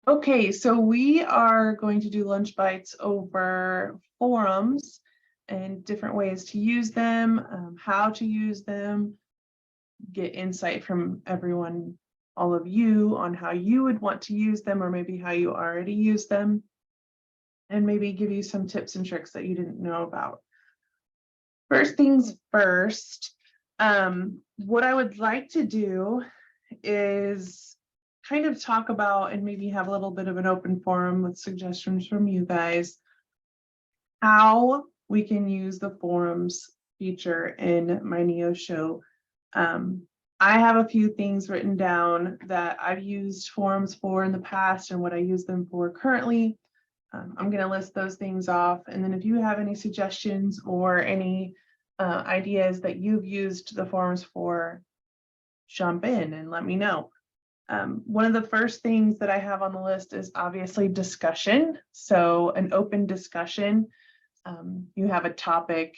Okay, so we are going to do lunch bites over forums and different ways to use them, how to use them, get insight from everyone, all of you, on how you would want to use them, or maybe how you already use them, and maybe give you some tips and tricks that you didn't know about. First things first, what I would like to do is kind of talk about and maybe have a little bit of an open forum with suggestions from you guys, how we can use the forums feature in my Neo show. I have a few things written down that I've used forums for in the past and what I use them for currently. I'm going to list those things off, and then if you have any suggestions or any ideas that you've used the forums for, jump in and let me know. One of the first things that I have on the list is obviously discussion. So an open discussion, you have a topic,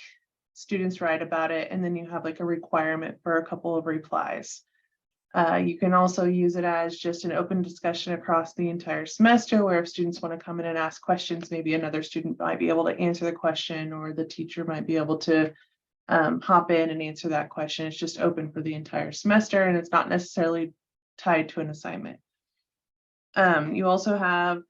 students write about it, and then you have like a requirement for a couple of replies. You can also use it as just an open discussion across the entire semester, where if students want to come in and ask questions, maybe another student might be able to answer the question, or the teacher might be able to hop in and answer that question. It's just open for the entire semester, and it's not necessarily tied to an assignment. You also have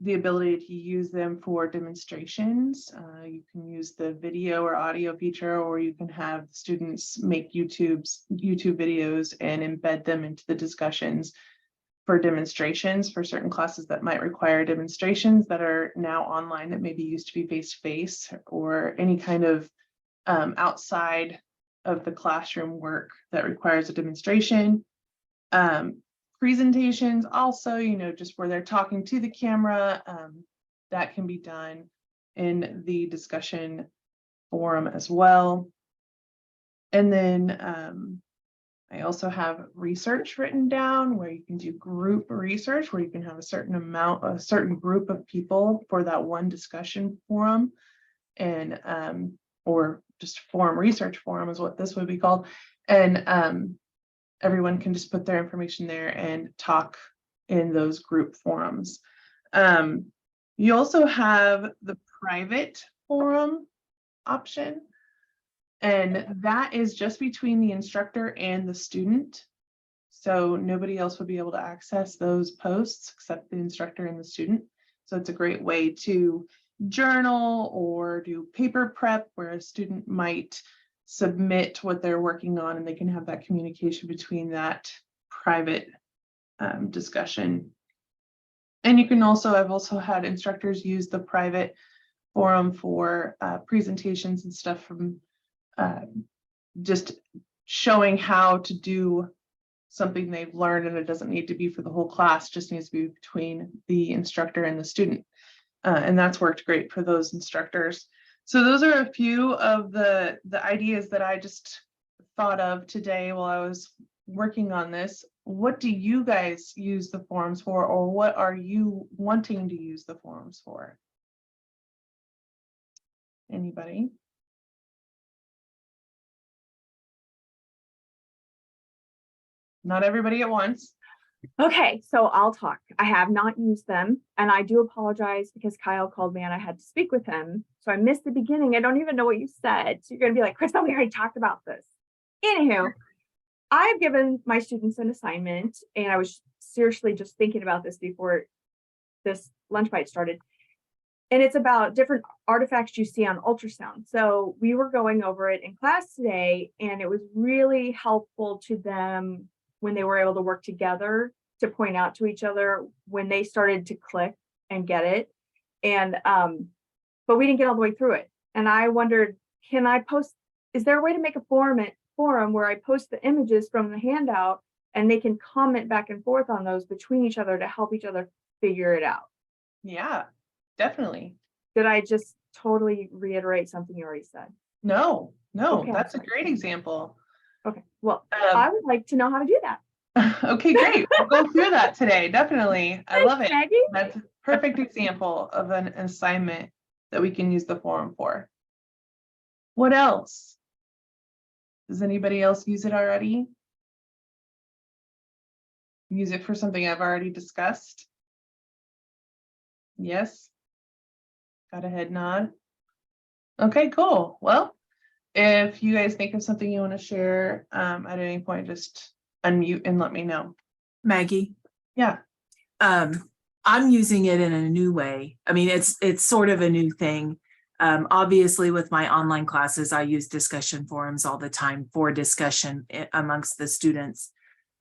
the ability to use them for demonstrations. You can use the video or audio feature, or you can have students make YouTube videos and embed them into the discussions for demonstrations for certain classes that might require demonstrations that are now online that maybe used to be face-to-face, or any kind of outside of the classroom work that requires a demonstration. Presentations also, just where they're talking to the camera, that can be done in the discussion forum as well. And then I also have research written down, where you can do group research, where you can have a certain group of people for that one discussion forum, and or just forum research forum is what this would be called. And everyone can just put their information there and talk in those group forums. You also have the private forum option, and that is just between the instructor and the student. So nobody else would be able to access those posts except the instructor and the student. So it's a great way to journal or do paper prep, where a student might submit what they're working on, and they can have that communication between that private discussion. And you can also, I've also had instructors use the private forum for presentations and stuff, from just showing how to do something they've learned, and it doesn't need to be for the whole class, just needs to be between the instructor and the student. And that's worked great for those instructors. So those are a few of the ideas that I just thought of today while I was working on this. What do you guys use the forums for, or what are you wanting to use the forums for? Anybody? Not everybody at once. Okay, so I'll talk. I have not used them, and I do apologize because Kyle called me and I had to speak with him. So I missed the beginning. I don't even know what you said. So you're going to be like, Krista, we already talked about this. Anywho, I've given my students an assignment, and I was seriously just thinking about this before this lunch bite started. And it's about different artifacts you see on ultrasound. So we were going over it in class today, and it was really helpful to them when they were able to work together to point out to each other when they started to click and get it. And but we didn't get all the way through it. And I wondered, can I post, is there a way to make a forum where I post the images from the handout and they can comment back and forth on those between each other to help each other figure it out? Yeah, definitely. Did I just totally reiterate something you already said? No, Okay, that's a great example. Okay, well, I would like to know how to do that. Okay, great. We'll go through that today. Definitely. I love it. Maggie. That's a perfect example of an assignment that we can use the forum for. What else? Does anybody else use it already? use it for something I've already discussed? Yes. Got a head nod. Okay, cool. Well, if you guys think of something you want to share at any point, just unmute and let me know. Maggie, Yeah. I'm using it in a new way. I mean, it's sort of a new thing. Obviously, with my online classes, I use discussion forums all the time for discussion amongst the students.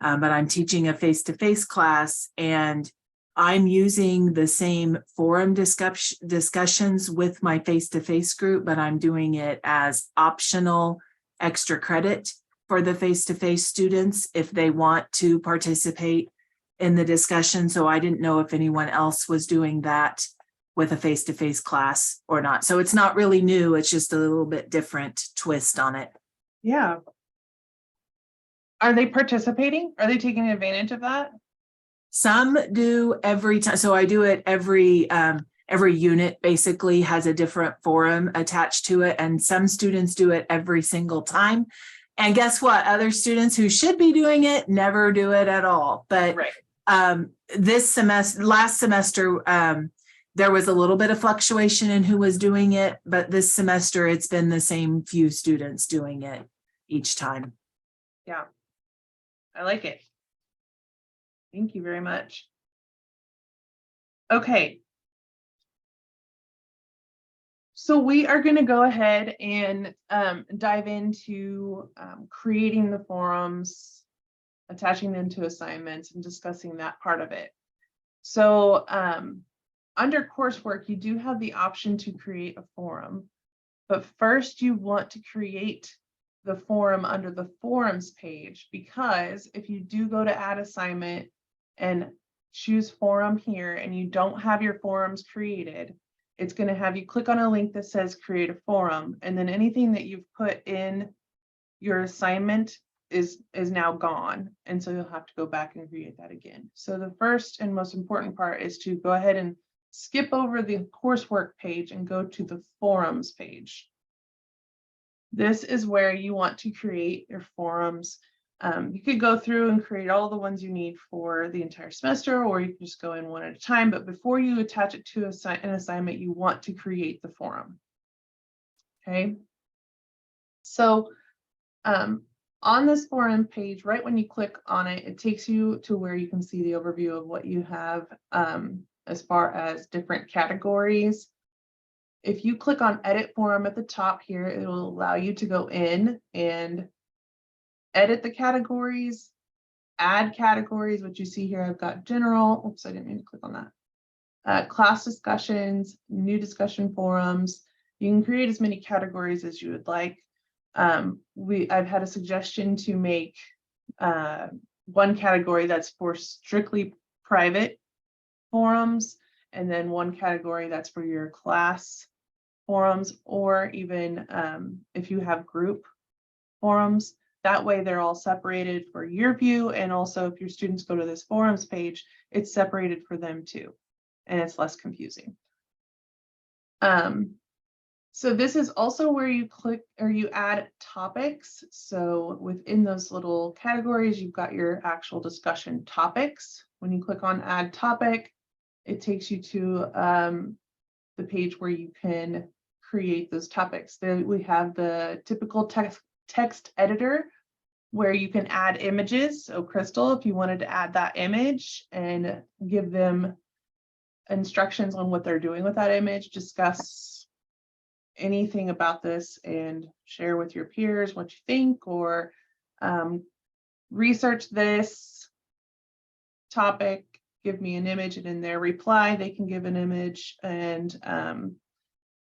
But I'm teaching a face-to-face class, and I'm using the same forum discussions with my face-to-face group, but I'm doing it as optional extra credit for the face-to-face students if they want to participate in the discussion. So I didn't know if anyone else was doing that with a face-to-face class or not. So it's not really new. It's just a little bit different twist on it. Yeah. Are they participating? Are they taking advantage of that? Some do every time. So I do it every unit basically has a different forum attached to it. And some students do it every single time. And guess what? Other students who should be doing it never do it at all. But this semester, last semester, there was a little bit of fluctuation in who was doing it, but this semester it's been the same few students doing it each time. Yeah, I like it. Thank you very much. Okay. So we are going to go ahead and dive into creating the forums, attaching them to assignments, and discussing that part of it. So under coursework, you do have the option to create a forum, but first you want to create the forum under the forums page, because if you do go to add assignment and choose forum here and you don't have your forums created, it's going to have you click on a link that says create a forum, and then anything that you've put in your assignment is now gone, and so you'll have to go back and create that again. So the first and most important part is to go ahead and skip over the coursework page and go to the forums page. This is where you want to create your forums. You could go through and create all the ones you need for the entire semester, or you can just go in one at a time. But before you attach it to an assignment, you want to create the forum. Okay. So on this forum page, right when you click on it, it takes you to where you can see the overview of what you have as far as different categories. If you click on edit forum at the top here, it will allow you to go in and edit the categories, add categories, which you see here. I've got general. Oops, I didn't mean to click on that. Class discussions, new discussion forums. You can create as many categories as you would like. I've had a suggestion to make one category that's for strictly private forums, and then one category that's for your class forums, or even if you have group forums. That way they're all separated for your view, and also if your students go to this forums page, it's separated for them too, and it's less confusing. So this is also where you click or you add topics. So within those little categories, you've got your actual discussion topics. When you click on add topic, it takes you to the page where you can create those topics. Then we have the typical text editor where you can add images. So Crystal, if you wanted to add that image and give them instructions on what they're doing with that image, discuss anything about this and share with your peers what you think, or research this topic, give me an image, and in their reply they can give an image, and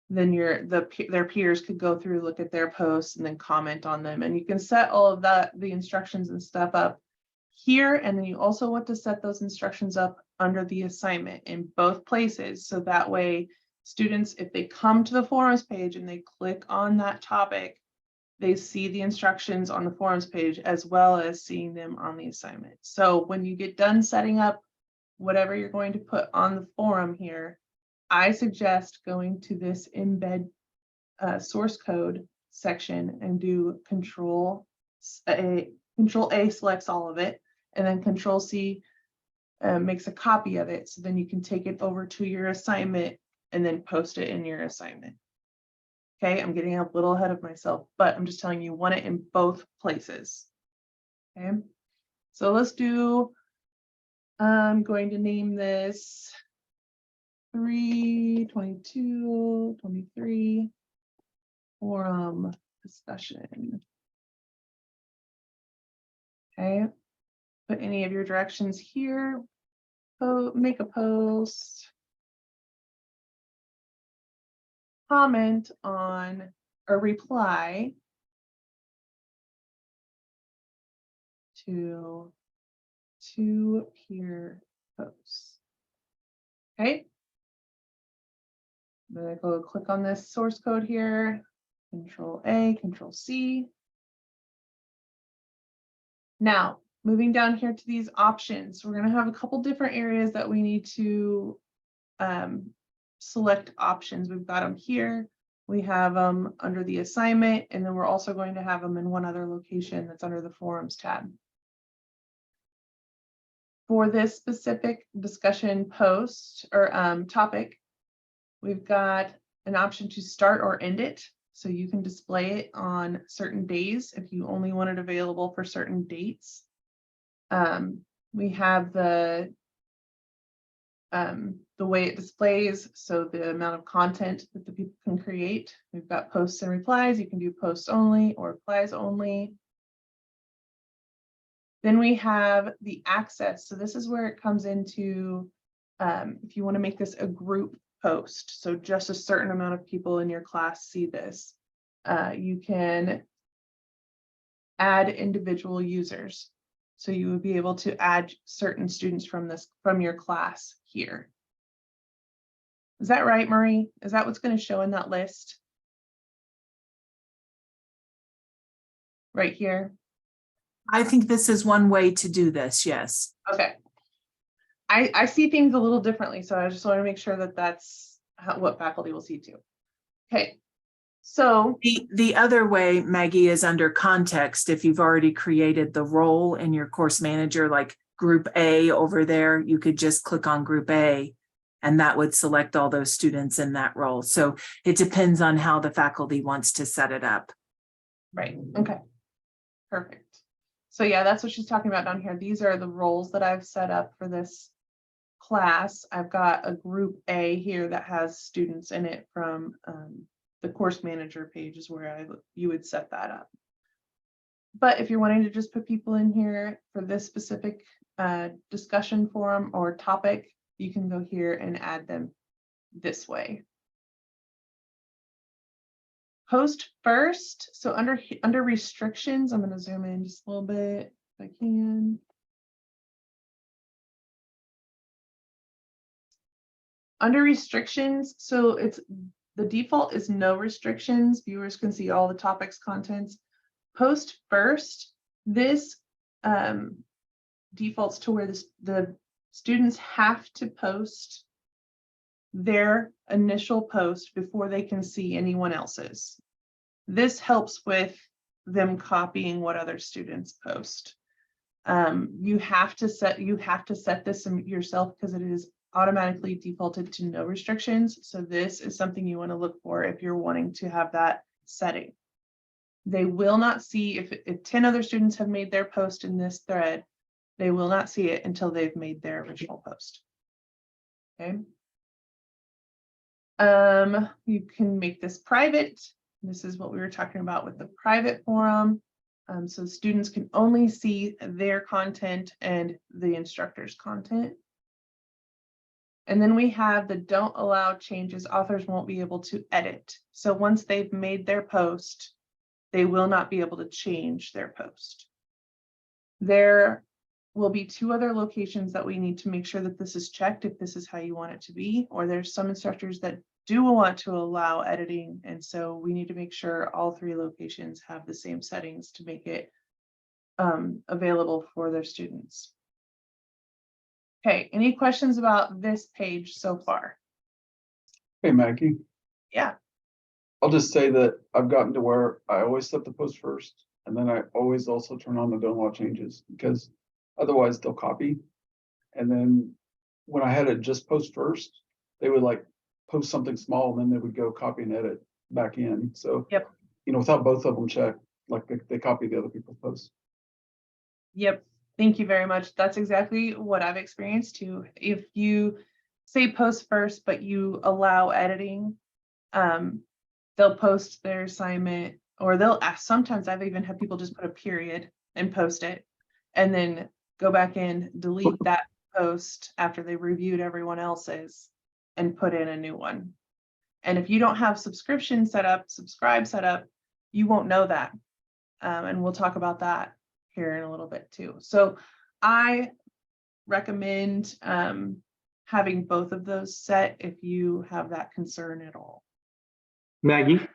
then their peers could go through, look at their posts, and then comment on them. And you can set all of that, the instructions and stuff up here, and then you also want to set those instructions up under the assignment in both places, so that way students, if they come to the forums page and they click on that topic, they see the instructions on the forums page as well as seeing them on the assignment. So when you get done setting up whatever you're going to put on the forum here, I suggest going to this embed source code section and do Control A selects all of it, and then Control C makes a copy of it. So then you can take it over to your assignment and then post it in your assignment. Okay, I'm getting a little ahead of myself, but I'm just telling you, want it in both places. Okay, so let's do, I'm going to name this 3/22/23 forum discussion. Okay, put any of your directions here, make a post, comment on or reply to two peer posts. Okay. Then I go click on this source code here, Control A, Control C. Now, moving down here to these options, we're going to have a couple different areas that we need to select options. We've got them here. We have them under the assignment, and then we're also going to have them in one other location that's under the forums tab. For this specific discussion post or topic, we've got an option to start or end it. So you can display it on certain days if you only want it available for certain dates. We have the way it displays, so the amount of content that the people can create. We've got posts and replies. You can do posts only or replies only. Then we have the access. So this is where it comes into if you want to make this a group post, so just a certain amount of people in your class see this. You can add individual users. So you would be able to add certain students from your class here. Is that right, Marie? Is that what's going to show in that list? Right here? I think this is one way to do this, yes. Okay. I see things a little differently, so I just want to make sure that that's what faculty will see too. Okay. So the other way, Maggie, is under context. If you've already created the role in your course manager, like group A over there, you could just click on group A and that would select all those students in that role. So it depends on how the faculty wants to set it up. Right. Okay. Perfect. So yeah, that's what she's talking about down here. These are the roles that I've set up for this class. I've got a group A here that has students in it from the course manager page is where you would set that up. But if you're wanting to just put people in here for this specific discussion forum or topic, you can go here and add them this way. Post first. So under restrictions, I'm going to zoom in just a little bit if I can. Under restrictions, so it's the default is no restrictions. Viewers can see all the topics, contents. Post first, this defaults to where the students have to post their initial post before they can see anyone else's. This helps with them copying what other students post. You have to set this yourself because it is automatically defaulted to no restrictions. So this is something you want to look for if you're wanting to have that setting. They will not see if 10 other students have made their post in this thread, they will not see it until they've made their original post. Okay. You can make this private. This is what we were talking about with the private forum. So students can only see their content and the instructor's content. And then we have the don't allow changes. Authors won't be able to edit. So once they've made their post, they will not be able to change their post. There will be two other locations that we need to make sure that this is checked if this is how you want it to be, or there's some instructors that do want to allow editing. And so we need to make sure all three locations have the same settings to make it available for their students. Okay, any questions about this page so far? Hey, Maggie. Yeah. I'll just say that I've gotten to where I always set the post first, and then I always also turn on the don't allow changes because otherwise they'll copy. And And then when I had it just post first, they would like post something small and then they would go copy and edit back in. So, Yep. you know, without both of them checked, like they copy the other people's posts. Yep. Thank you very much. That's exactly what I've experienced too. If you say post first, but you allow editing, they'll post their assignment, or they'll ask. Sometimes I've even had people just put a period and post it, and then go back in, delete that post after they reviewed everyone else's and put in a new one. And if you don't have subscribe set up, you won't know that. And we'll talk about that here in a little bit too. So I recommend having both of those set if you have that concern at all. Maggie,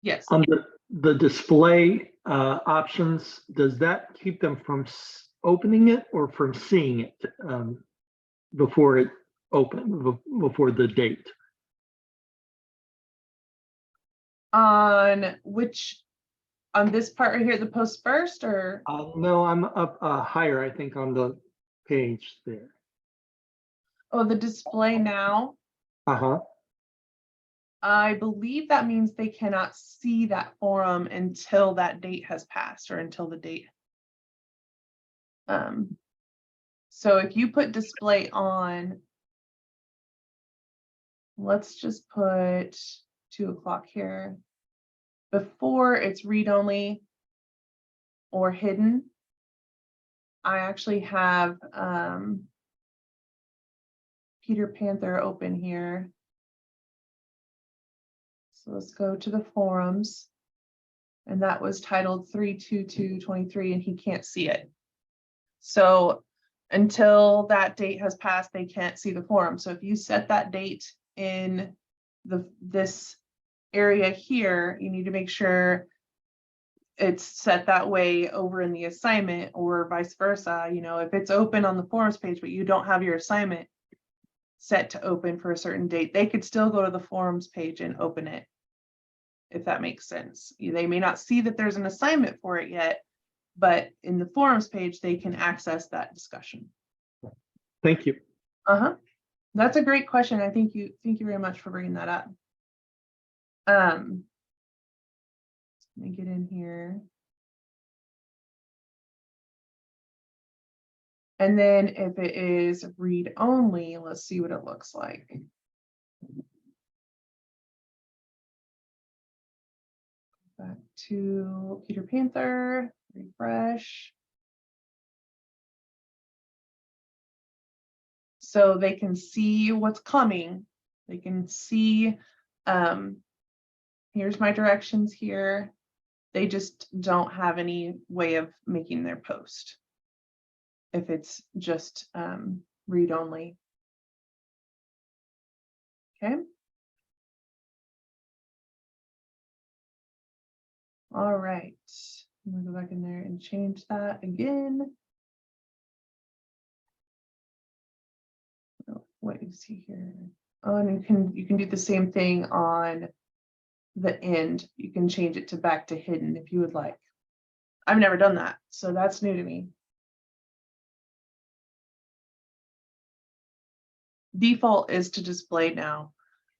Yes. on the display options, does that keep them from opening it or from seeing it before it before the date? On this part right here, the post first, or No, I'm up higher, I think, on the page there. the display now? Uh-huh. I believe that means they cannot see that forum until that date has passed, or until the date. So if you put display on, let's just put 2 o'clock here. Before it's read only or hidden, I actually have Peter Panther open here. So let's go to the forums, and that was titled 3/22/23, and he can't see it. So until that date has passed, they can't see the forum. So if you set that date in this area here, you need to make sure it's set that way over in the assignment, or vice versa. You know, if it's open on the forums page, but you don't have your assignment set to open for a certain date, they could still go to the forums page and open it, if that makes sense. They may not see that there's an assignment for it yet, but in the forums page, they can access that discussion. Thank you. That's a great question. I thank you very much for bringing that up. Let me get in here. And then if it is read only, let's see what it looks like. Back to Peter Panther, refresh. So they can see what's coming. They can see, here's my directions here. They just don't have any way of making their post if it's just read only. Okay. All right. I'm gonna go back in there and change that again. Oh, what you see here? Oh, and you can do the same thing on the end. You can change it to back to hidden if you would like. I've never done that, so that's new to me. Default is to display now.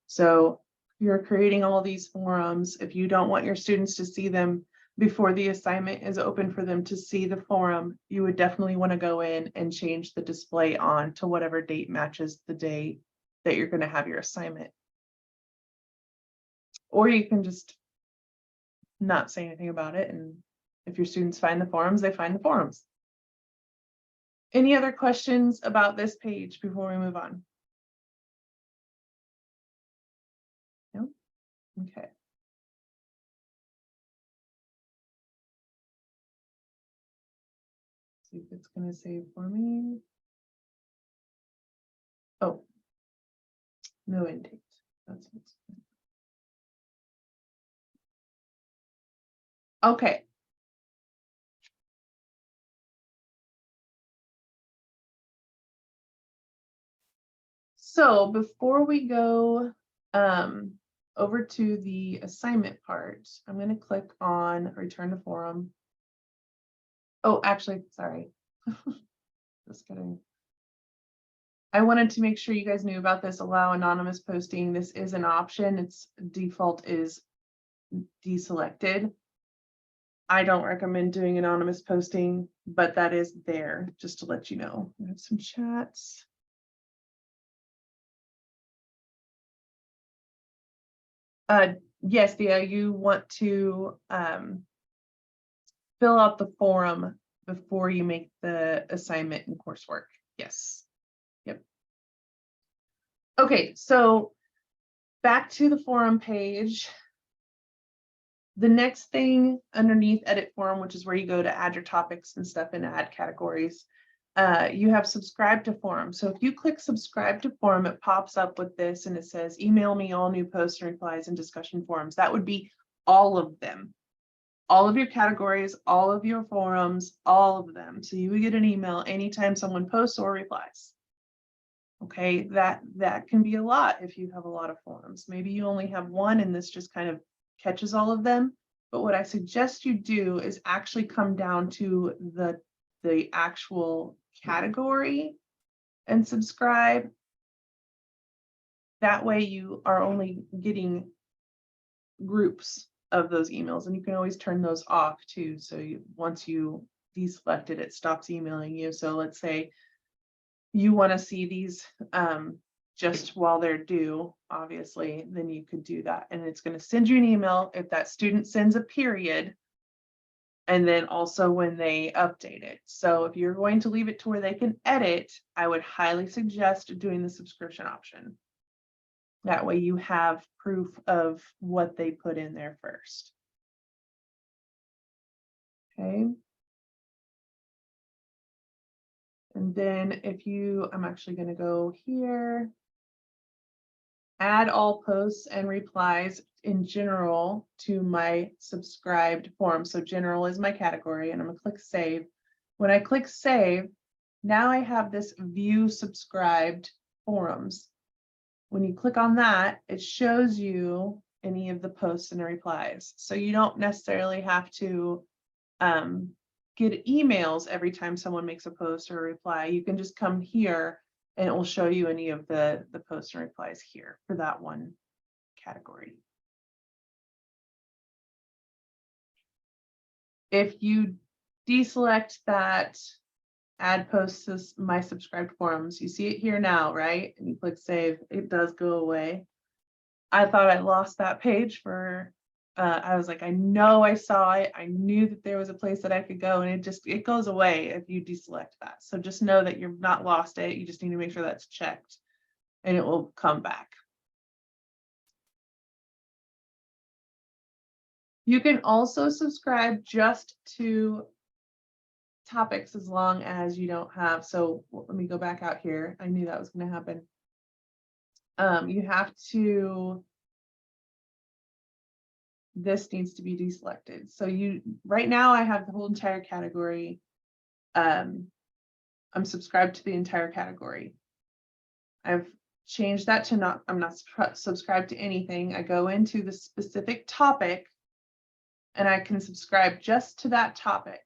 So you're creating all these forums. If you don't want your students to see them before the assignment is open for them to see the forum, you would definitely want to go in and change the display on to whatever date matches the day that you're going to have your assignment. Or you can just not say anything about it, and if your students find the forums, they find the forums. Any other questions about this page before we move on? No? Okay. See if it's going to save for me. Oh, no end date. That's what's okay. So before we go over to the assignment part, I'm going to click on return to forum. Oh, actually, sorry. Just kidding. I wanted to make sure you guys knew about this, allow anonymous posting. This is an option. Its default is deselected. I don't recommend doing anonymous posting, but that is there, just to let you know. We have some chats. Yes, Thea, you want to fill out the forum before you make the assignment and coursework. Yes. Yep. Okay, so back to the forum page. The next thing underneath edit forum, which is where you go to add your topics and stuff and add categories, you have subscribe to forum. So if you click subscribe to forum, it pops up with this and it says email me all new posts and replies and discussion forums. That would be all of them, all of your categories, all of your forums, all of them. So you would get an email anytime someone posts or replies. Okay, that can be a lot if you have a lot of forums. Maybe you only have one and this just kind of catches all of them. But what I suggest you do is actually come down to the actual category and subscribe. That way you are only getting groups of those emails, and you can always turn those off too. So once you deselect it, it stops emailing you. So let's say you want to see these just while they're due, obviously, then you could do that. And it's going to send you an email if that student sends a period, and then also when they update it. So if you're going to leave it to where they can edit, I would highly suggest doing the subscription option. That way you have proof of what they put in there first. Okay. And then if you, I'm actually going to go here. Add all posts and replies in general to my subscribed form. So general is my category, and I'm going to click save. When I click save, now I have this view subscribed forums. When you click on that, it shows you any of the posts and replies. So you don't necessarily have to get emails every time someone makes a post or a reply. You can just come here and it will show you any of the posts and replies here for that one category. If you deselect that add posts to my subscribed forums, you see it here now, right? And you click save, it does go away. I thought I lost that page for, I was like, I know I saw it. I knew that there was a place that I could go, and it goes away if you deselect that. So just know that you've not lost it. You just need to make sure that's checked and it will come back. You can also subscribe just to topics as long as you don't have, so let me go back out here. I knew that was going to happen. You have to, this needs to be deselected. So right now I have the whole entire category. I'm subscribed to the entire category. I've changed that to I'm not subscribed to anything. I go into the specific topic and I can subscribe just to that topic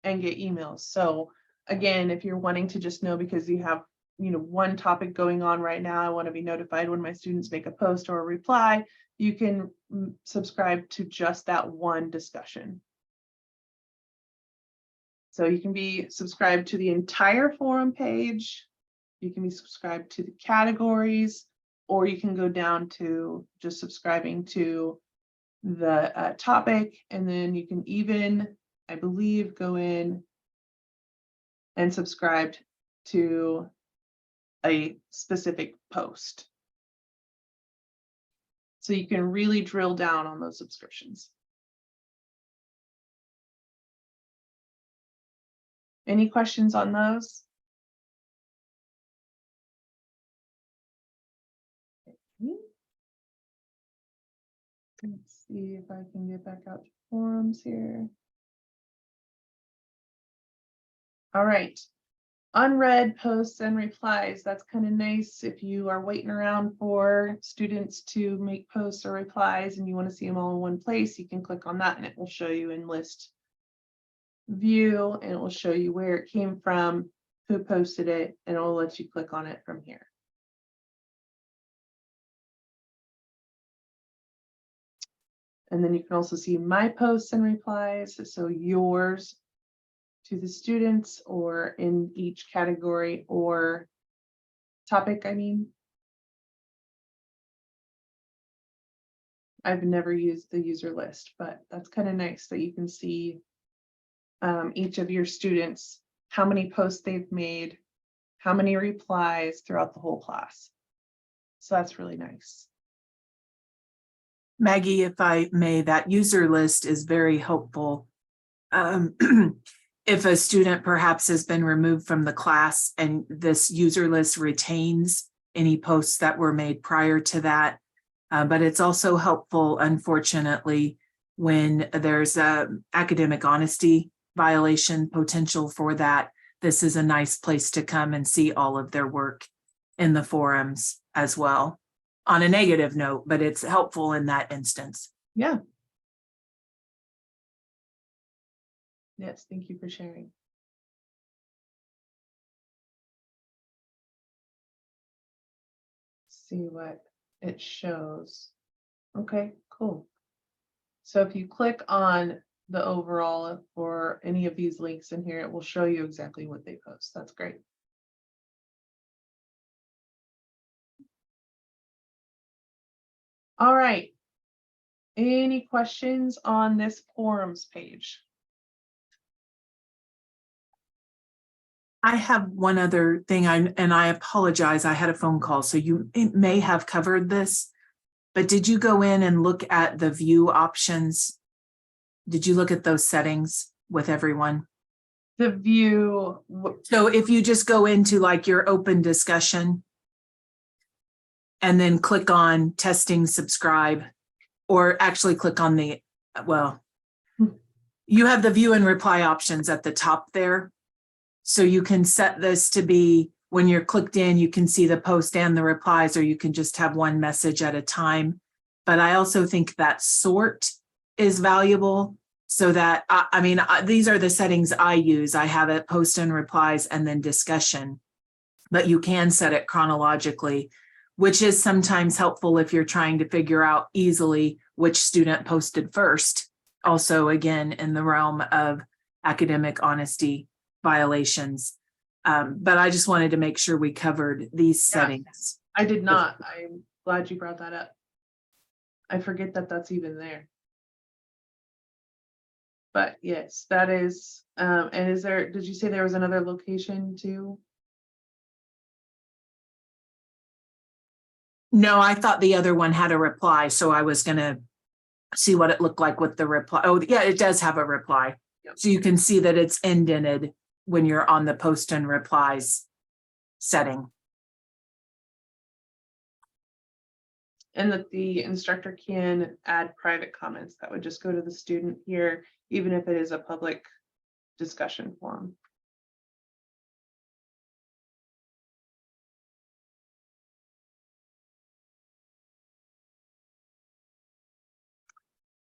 and get emails. So again, if you're wanting to just know because you have one topic going on right now, I want to be notified when my students make a post or a reply, you can subscribe to just that one discussion. So you can be subscribed to the entire forum page, you can be subscribed to the categories, or you can go down to just subscribing to the topic, and then you can even, I believe, go in and subscribe to a specific post. So you can really drill down on those subscriptions. Any questions on those? Let's see if I can get back out to forums here. All right. Unread posts and replies. That's kind of nice if you are waiting around for students to make posts or replies and you want to see them all in one place. You can click on that and it will show you in list view, and it will show you where it came from. who posted it, and it'll let you click on it from here. And then you can also see my posts and replies, so yours to the students or in each category or topic, I mean. I've never used the user list, but that's kind of nice that you can see each of your students, how many posts they've made, how many replies throughout the whole class. So that's really nice. Maggie, if I may, that user list is very helpful. If a student perhaps has been removed from the class and this user list retains any posts that were made prior to that. But it's also helpful, unfortunately, when there's a academic honesty violation potential for that. This is a nice place to come and see all of their work in the forums as well. On a negative note, but it's helpful in that instance. Yeah. Yes, thank you for sharing. See what it shows. Okay, cool. So if you click on the overall for any of these links in here, it will show you exactly what they post. That's great. All right. Any questions on this forums page? I have one other thing, and I apologize, I had a phone call, so you may have covered this, but did you go in and look at the view options? Did you look at those settings with everyone? The view. So if you just go into like your open discussion and then click on testing subscribe, or actually click on the, well, you have the view and reply options at the top there. So you can set this to be when you're clicked in, you can see the post and the replies, or you can just have one message at a time. But I also think that sort is valuable so that, these are the settings I use. I have it post and replies and then discussion, but you can set it chronologically, which is sometimes helpful if you're trying to figure out easily which student posted first. Also, again, in the realm of academic honesty violations. But I just wanted to make sure we covered these settings. I did not. I'm glad you brought that up. I forget that that's even there. But yes, that is, and is there, did you say there was another location too? No, I thought the other one had a reply, so I was gonna see what it looked like with the reply. Oh, yeah, it does have a reply. Yep. So you can see that it's indented when you're on the post and replies setting. And that the instructor can add private comments that would just go to the student here, even if it is a public discussion forum.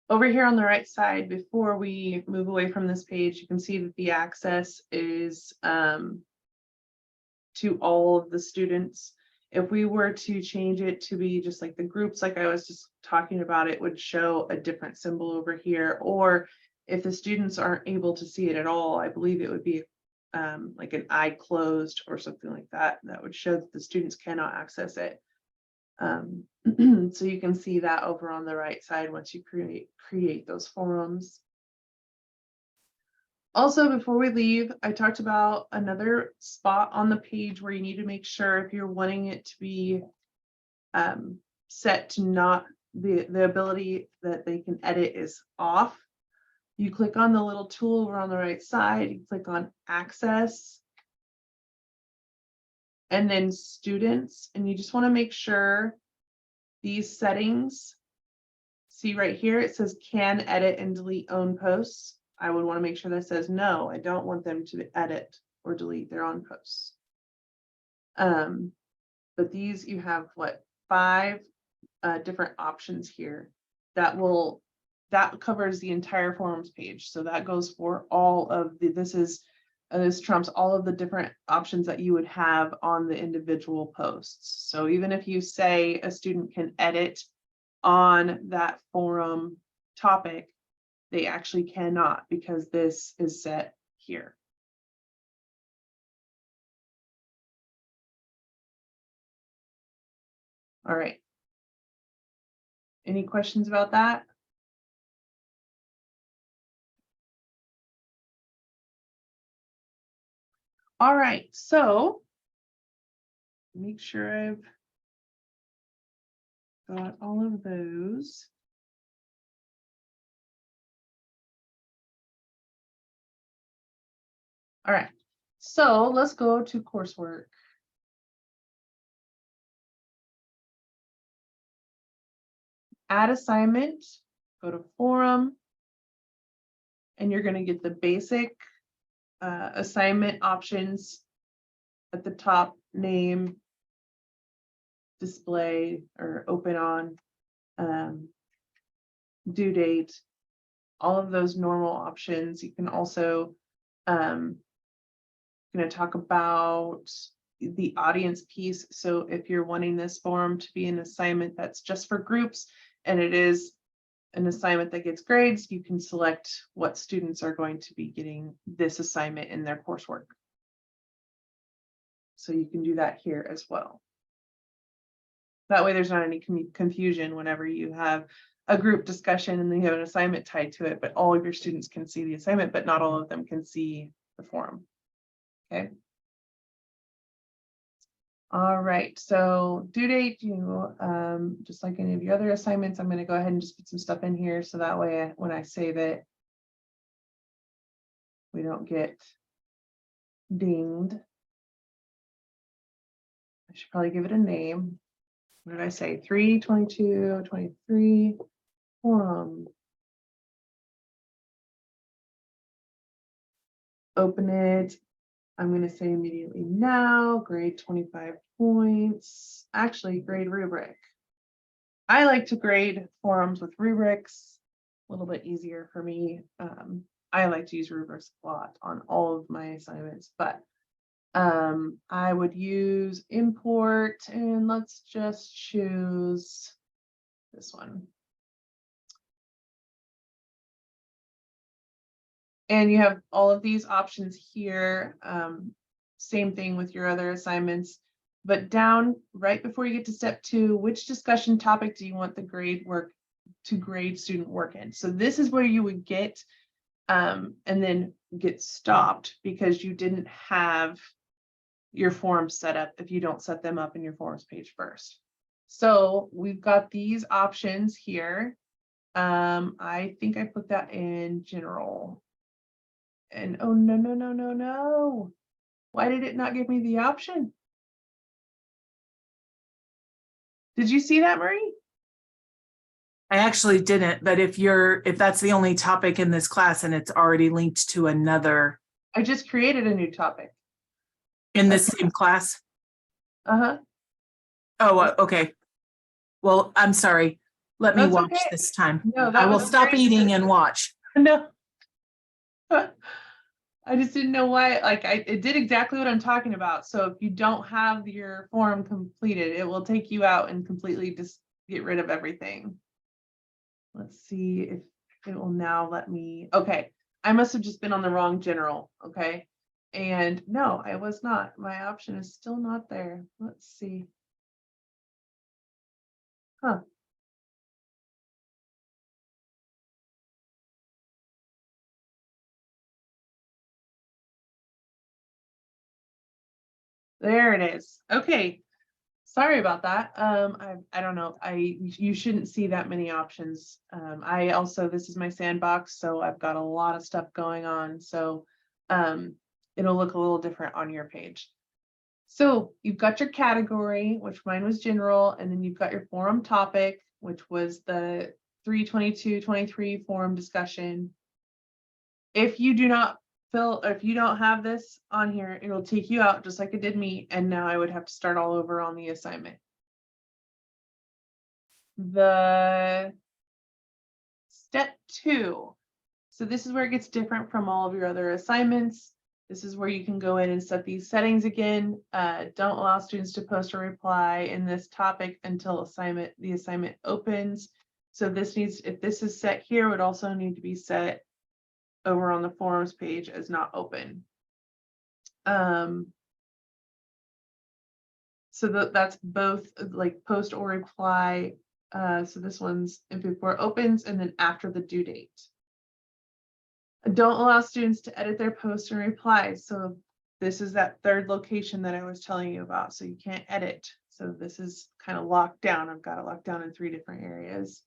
Over here on the right side, before we move away from this page, you can see that the access is to all of the students. If we were to change it to be just like the groups, like I was just talking about, it would show a different symbol over here. Or if the students aren't able to see it at all, I believe it would be like an eye closed or something like that. That would show that the students cannot access it. So you can see that over on the right side once you create those forums. Also, before we leave, I talked about another spot on the page where you need to make sure if you're wanting it to be set to not the ability that they can edit is off. You click on the little tool over on the right side, you click on access and then students, and you just want to make sure these settings, see right here, it says can edit and delete own posts. I would want to make sure that says no, I don't want them to edit or delete their own posts. But these, you have what, 5 different options here that covers the entire forums page. So that goes for all of this is this trumps all of the different options that you would have on the individual posts. So even if you say a student can edit on that forum topic, they actually cannot, because this is set here. All right. Any questions about that? All right, so make sure I've got all of those. All right, so let's go to coursework. Add assignment, go to forum, and you're going to get the basic assignment options at the top: name, display or open on, due date, all of those normal options. You can also going to talk about the audience piece. So if you're wanting this forum to be an assignment that's just for groups, and it is an assignment that gets grades, you can select what students are going to be getting this assignment in their coursework. So you can do that here as well. That way there's not any confusion whenever you have a group discussion and then you have an assignment tied to it, but all of your students can see the assignment, but not all of them can see the forum. Okay. All right, so due date, just like any of your other assignments, I'm going to go ahead and just put some stuff in here so that way when I save it, we don't get dinged. I should probably give it a name. What did I say? 3/22/23 forum. Open it. I'm going to say immediately now, grade 25 points. Actually, grade rubric. I like to grade forums with rubrics, a little bit easier for me. I like to use rubrics a lot on all of my assignments, but I would use import, and let's just choose this one. And you have all of these options here. Same thing with your other assignments, but down right before you get to step 2, which discussion topic do you want the grade student work in? So this is where you would get and then get stopped because you didn't have your forms set up if you don't set them up in your forms page first. So we've got these options here. I think I put that in general. And oh, no. Why did it not give me the option? Did you see that, Marie? I actually didn't, but if that's the only topic in this class and it's already linked to another I just created a new topic. in this same class. Uh-huh. Oh, okay. Well, I'm sorry. Let me That's watch okay. this time. No, I that will was stop great. eating and watch. No. I just didn't know why, it did exactly what I'm talking about. So if you don't have your form completed, it will take you out and completely just get rid of everything. Let's see if it will now let me. Okay, I must have just been on the wrong general. Okay, and no, I was not. My option is still not there. Let's see. Huh. There it is. Okay. Sorry about that. I don't know. You shouldn't see that many options. I also, this is my sandbox, so I've got a lot of stuff going on. So it'll look a little different on your page. So you've got your category, which mine was general, and then you've got your forum topic, which was the 3/22/23 forum discussion. If you do not if you don't have this on here, it'll take you out just like it did me, and now I would have to start all over on the assignment. The step 2. So this is where it gets different from all of your other assignments. This is where you can go in and set these settings again. Don't allow students to post or reply in this topic until the assignment opens. So this needs, if this is set here, it would also need to be set over on the forums page as not open. So that's both like post or reply. So this one's if before opens and then after the due date. Don't allow students to edit their posts and replies. So this is that third location that I was telling you about. So you can't edit. So this is kind of locked down. I've got it locked down in 3 different areas.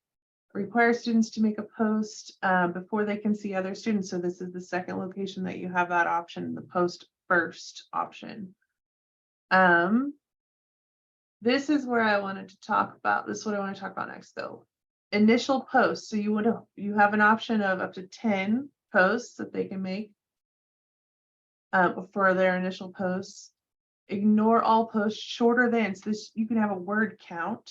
Require students to make a post before they can see other students. So this is the second location that you have that option, the post first option. This is where I wanted to talk about. This is what I want to talk about next, though. Initial posts. So you have an option of up to 10 posts that they can make for their initial posts. Ignore all posts shorter than. So this, you can have a word count.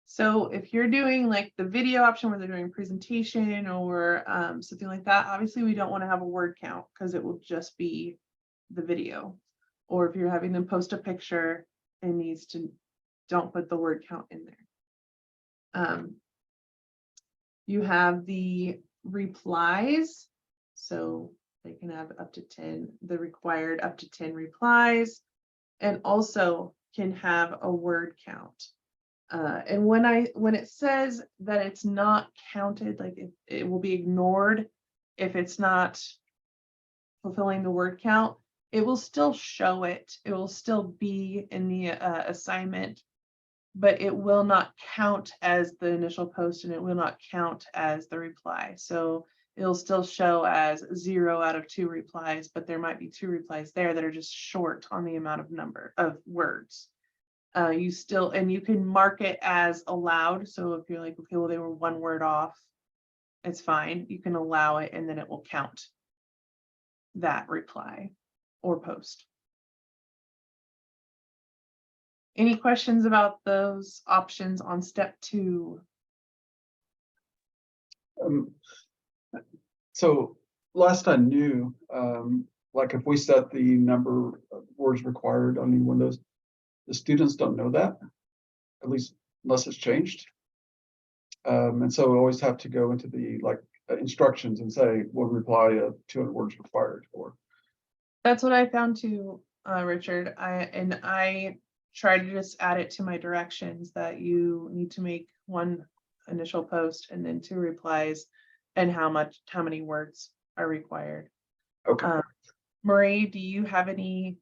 So if you're doing like the video option where they're doing presentation or something like that, obviously we don't want to have a word count because it will just be the video. Or if you're having them post a picture, it needs to, don't put the word count in there. You have the replies. So they can have up to 10, the required up to 10 replies, and also can have a word count. And when it says that it's not counted, like it will be ignored if it's not fulfilling the word count, it will still show it. It will still be in the assignment, but it will not count as the initial post and it will not count as the reply. So it'll still show as 0 out of 2 replies, but there might be 2 replies there that are just short on the amount of number of words. You still, and you can mark it as allowed. So if you're like, okay, well, they were 1 word off, it's fine. You can allow it and then it will count that reply or post. Any questions about those options on step 2? So last I knew, like if we set the number of words required on any windows, the students don't know that, at least unless it's changed. And so we always have to go into the instructions and say, one reply of 200 words required. Or That's what I found too, Richard. I try to just add it to my directions that you need to make 1 initial post and then 2 replies and how many words are required. okay. Marie, do you have any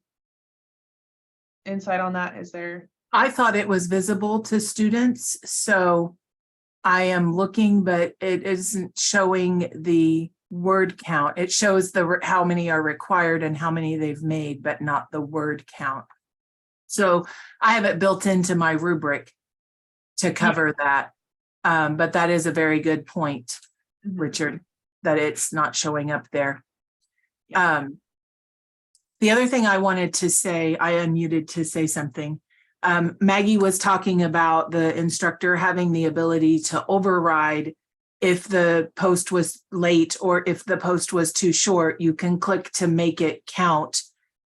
insight on that? Is there? I thought it was visible to students, so I am looking, but it isn't showing the word count. It shows how many are required and how many they've made, but not the word count. So I have it built into my rubric to cover that. But that is a very good point, Richard, that it's not showing up there. The other thing I wanted to say, I unmuted to say something. Maggie was talking about the instructor having the ability to override if the post was late or if the post was too short. You can click to make it count.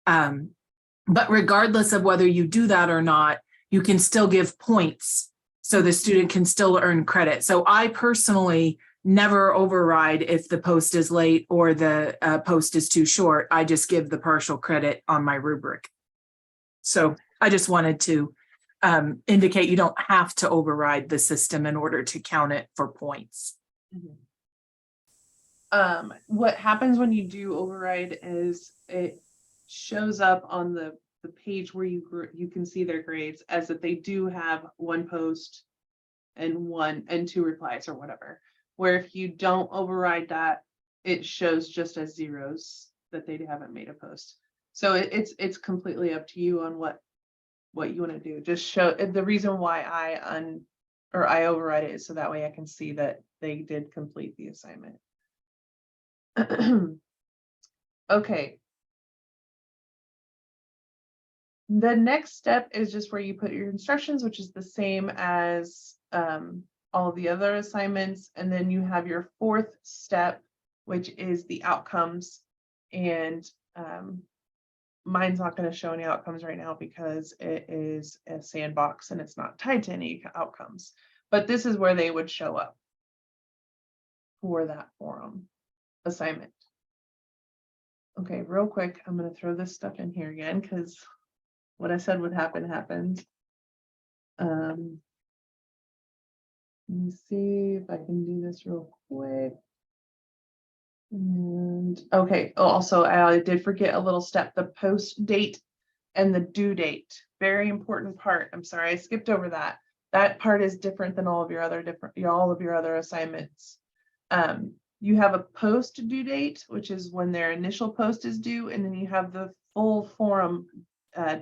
But regardless of whether you do that or not, you can still give points so the student can still earn credit. So I personally never override if the post is late or the post is too short. I just give the partial credit on my rubric. So I just wanted to indicate you don't have to override the system in order to count it for points. What happens when you do override is it shows up on the page where you can see their grades as that they do have 1 post and 2 replies or whatever. Where if you don't override that, it shows just as zeros that they haven't made a post. So it's completely up to you on what you want to do. Just show the reason why I override it is so that way I can see that they did complete the assignment. Okay. The next step is just where you put your instructions, which is the same as all of the other assignments. And then you have your 4th step, which is the outcomes. And Mine's not going to show any outcomes right now because it is a sandbox and it's not tied to any outcomes. But this is where they would show up for that forum assignment. Okay, real quick, I'm going to throw this stuff in here again because what I said would happen happened. Let me see if I can do this real quick. And okay, also I did forget a little step, the post date and the due date. Very important part. I'm sorry, I skipped over that. That part is different than all of your other assignments. You have a post due date, which is when their initial post is due, and then you have the full forum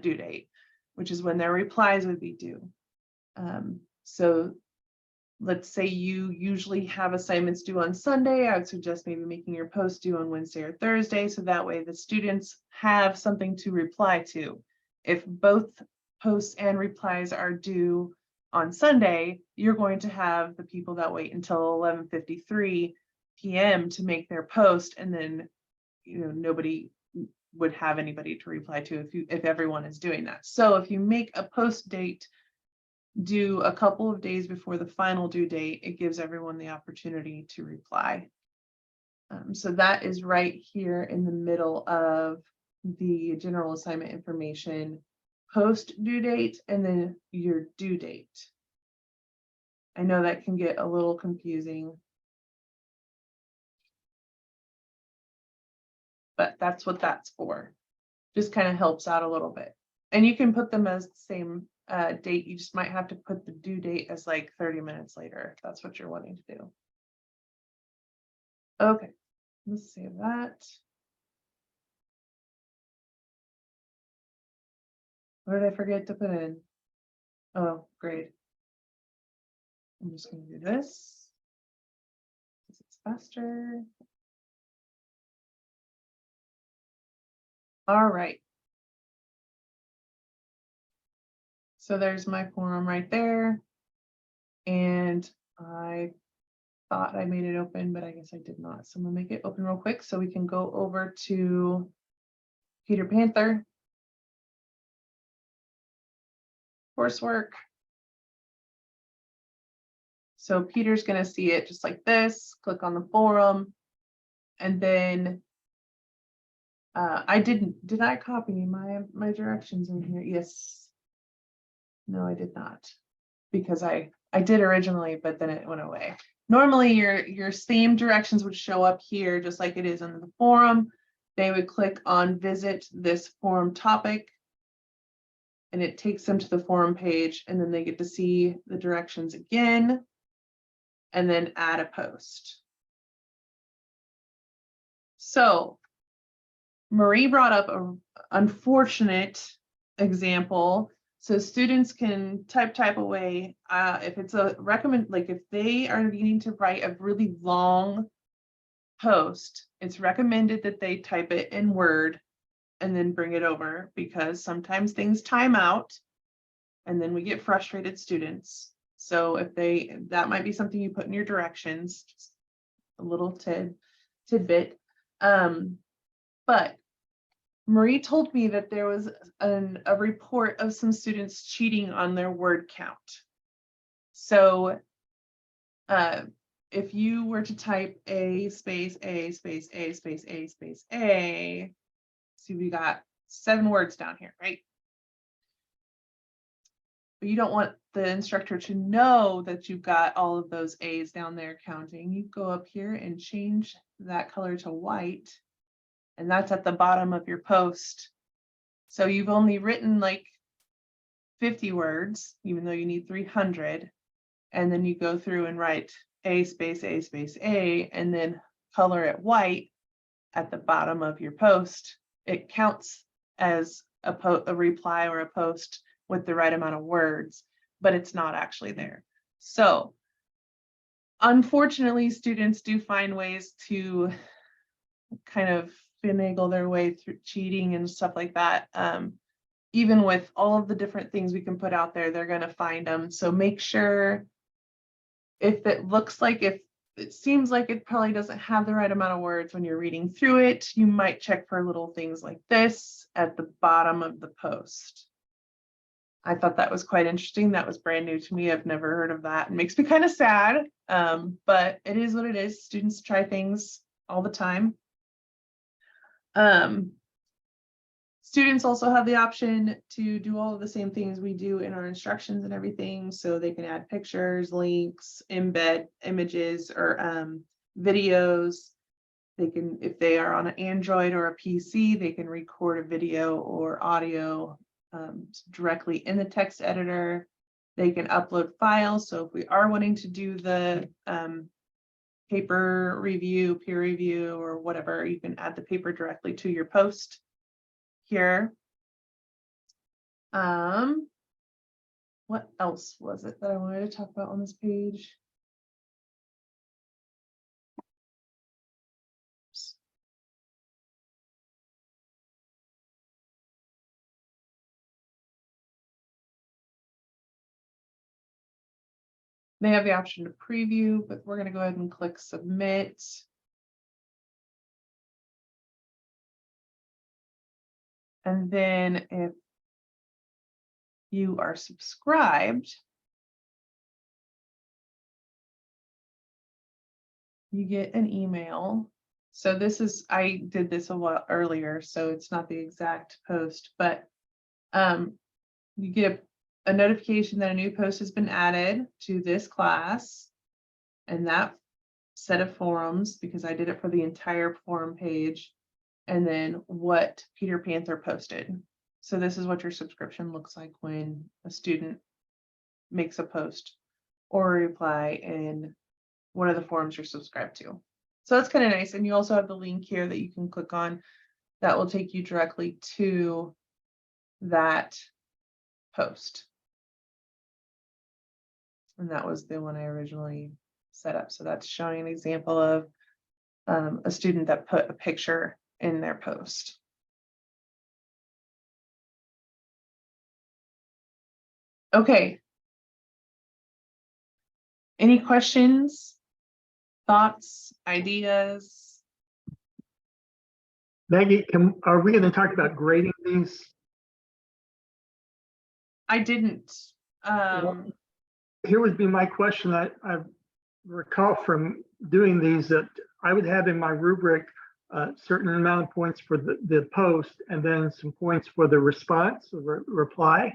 due date, which is when their replies would be due. So let's say you usually have assignments due on Sunday. I would suggest maybe making your post due on Wednesday or Thursday, so that way the students have something to reply to. If both posts and replies are due on Sunday, you're going to have the people that wait until 11:53 p.m. to make their post, and then nobody would have anybody to reply to if everyone is doing that. So if you make a post date due a couple of days before the final due date, it gives everyone the opportunity to reply. So that is right here in the middle of the general assignment information, post due date, and then your due date. I know that can get a little confusing, but that's what that's for. Just kind of helps out a little bit. And you can put them as the same date. You just might have to put the due date as like 30 minutes later, if that's what you're wanting to do. Okay, let's save that. What did I forget to put in? Oh, great. I'm just going to do this because it's faster. All right. So there's my forum right there. And I thought I made it open, but I guess I did not. So I'm gonna make it open real quick so we can go over to Peter Panther. Coursework. So Peter's gonna see it just like this, click on the forum, and then did I copy my directions in here? Yes. No, I did not, because I did originally, but then it went away. Normally your same directions would show up here just like it is in the forum. They would click on visit this forum topic and it takes them to the forum page, and then they get to see the directions again and then add a post. So Marie brought up an unfortunate example. So students can type away if it's a like if they are needing to write a really long post, it's recommended that they type it in Word and then bring it over, because sometimes things time out and then we get frustrated students. So if that might be something you put in your directions, just a little tidbit. But Marie told me that there was a report of some students cheating on their word count. So if you were to type A space A space A space A space A, see, we got 7 words down here, right? But you don't want the instructor to know that you've got all of those A's down there counting. You go up here and change that color to white. And that's at the bottom of your post. So you've only written like 50 words, even though you need 300. And then you go through and write A space A space A, and then color it white at the bottom of your post. It counts as a reply or a post with the right amount of words, but it's not actually there. So unfortunately, students do find ways to kind of finagle their way through cheating and stuff like that. Even with all of the different things we can put out there, they're going to find them. So make sure, if it looks like if it seems like it probably doesn't have the right amount of words when you're reading through it. You might check for little things like this at the bottom of the post. I thought that was quite interesting. That was brand new to me. I've never heard of that. It makes me kind of sad, but it is what it is. Students try things all the time. Students also have the option to do all of the same things we do in our instructions and everything. So they can add pictures, links, embed images or videos. They can, if they are on an Android or a PC, they can record a video or audio directly in the text editor. They can upload files. So if we are wanting to do the paper review, peer review, or whatever, you can add the paper directly to your post here. What else was it that I wanted to talk about on this page? They have the option to preview, but we're going to go ahead and click submit. And then if you are subscribed, you get an email. So this is, I did this a while earlier, so it's not the exact post, but you get a notification that a new post has been added to this class and that set of forums, because I did it for the entire forum page, and then what Peter Panther posted. So this is what your subscription looks like when a student makes a post or a reply in one of the forums you're subscribed to. So that's kind of nice. And you also have the link here that you can click on that will take you directly to that post. And that was the one I originally set up. So that's showing an example of a student that put a picture in their post. Okay. Any questions, thoughts, ideas? Maggie, are we going to talk about grading these? I didn't. Here would be my question. I recall from doing these that I would have in my rubric a certain amount of points for the post and then some points for the response or reply.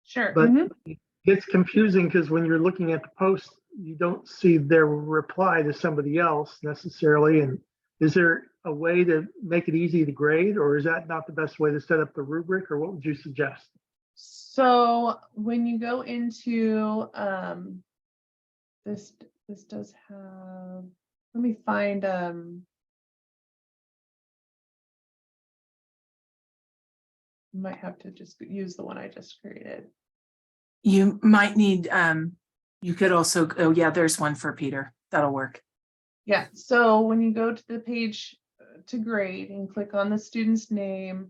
Sure. But it gets confusing because when you're looking at the post, you don't see their reply to somebody else necessarily. And is there a way to make it easy to grade, or is that not the best way to set up the rubric, or what would you suggest? So when you go into this does have, let me find might have to just use the one I just created. You might need, you could also, oh yeah, there's one for Peter. That'll work. Yeah, so when you go to the page to grade and click on the student's name,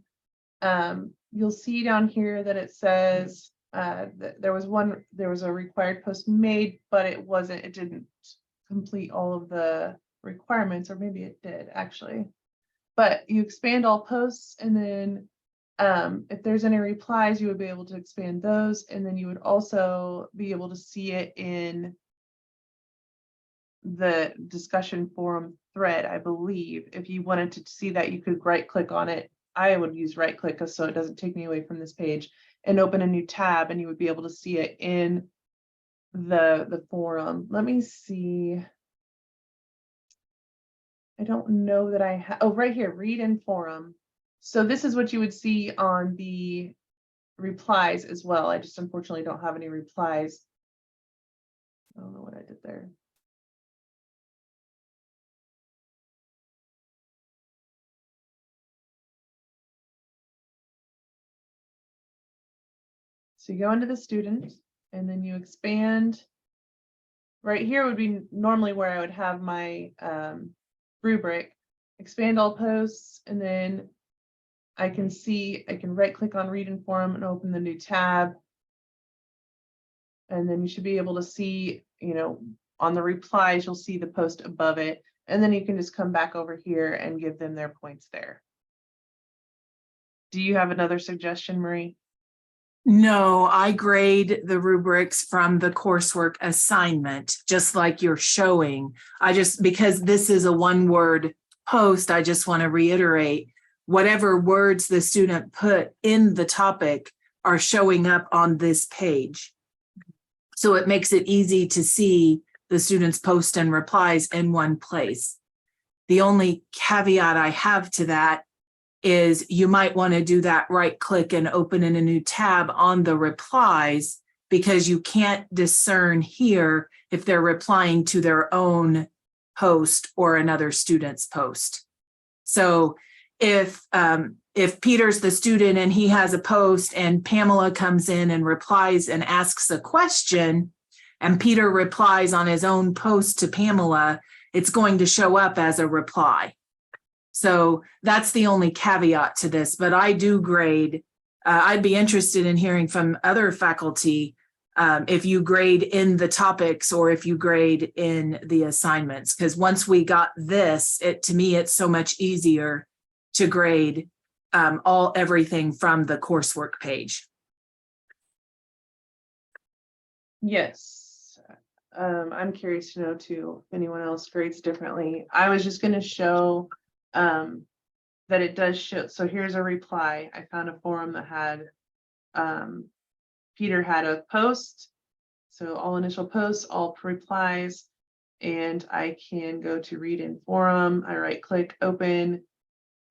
you'll see down here that it says that there was a required post made, but it didn't complete all of the requirements, or maybe it did actually. But you expand all posts, and then if there's any replies, you would be able to expand those, and then you would also be able to see it in the discussion forum thread, I believe. If you wanted to see that, you could right click on it. I would use right click so it doesn't take me away from this page, and open a new tab, and you would be able to see it in the forum. Let me see. I don't know that I have, oh, right here, read in forum. So this is what you would see on the replies as well. I just unfortunately don't have any replies. I don't know what I did there. So you go into the student, and then you expand. Right here would be normally where I would have my rubric. Expand all posts, and then I can right click on read in forum and open the new tab. And then you should be able to see, on the replies, you'll see the post above it, and then you can just come back over here and give them their points there. Do you have another suggestion, Marie? No, I grade the rubrics from the coursework assignment, just like you're showing. Because this is a one-word post, I just want to reiterate, whatever words the student put in the topic are showing up on this page. So it makes it easy to see the students' post and replies in one place. The only caveat I have to that is you might want to do that right click and open in a new tab on the replies, because you can't discern here if they're replying to their own post or another student's post. So if Peter's the student and he has a post and Pamela comes in and replies and asks a question, and Peter replies on his own post to Pamela, it's going to show up as a reply. So that's the only caveat to this, but I do grade. I'd be interested in hearing from other faculty if you grade in the topics or if you grade in the assignments, because once we got this, to me, it's so much easier to grade everything from the coursework page. Yes. I'm curious to know too, if anyone else grades differently. I was just going to show that it does show. So here's a reply. I found a forum that had Peter had a post. So all initial posts, all replies, and I can go to read in forum. I right click open,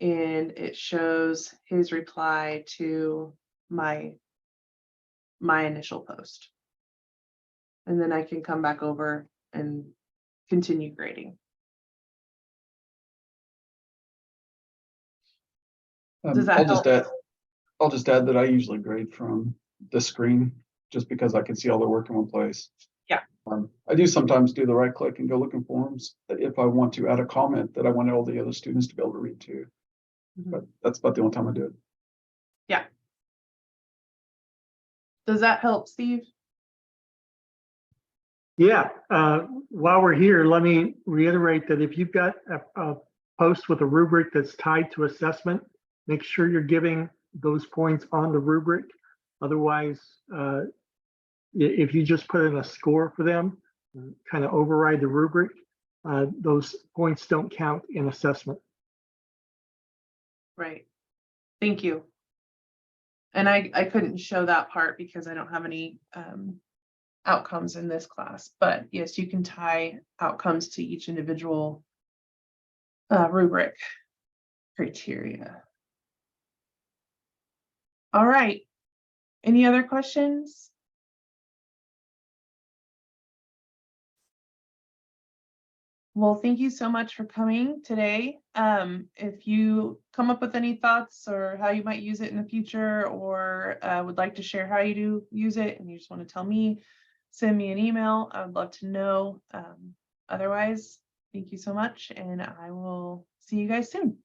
and it shows his reply to my initial post. And then I can come back over and continue grading. Does that help? I'll just add that I usually grade from the screen just because I can see all their work in one place. Yeah. I do sometimes do the right click and go look in forums if I want to add a comment that I want all the other students to be able to read too. But that's about the only time I do it. Yeah. Does that help, Steve? Yeah, while we're here, let me reiterate that if you've got a post with a rubric that's tied to assessment, make sure you're giving those points on the rubric. Otherwise, if you just put in a score for them, kind of override the rubric, those points don't count in assessment. Right. Thank you. And I couldn't show that part because I don't have any outcomes in this class, but yes, you can tie outcomes to each individual rubric criteria. All right. Any other questions? Well, thank you so much for coming today. If you come up with any thoughts or how you might use it in the future, or would like to share how you do use it and you just want to tell me, send me an email. I would love to know. Otherwise, thank you so much, and I will see you guys soon.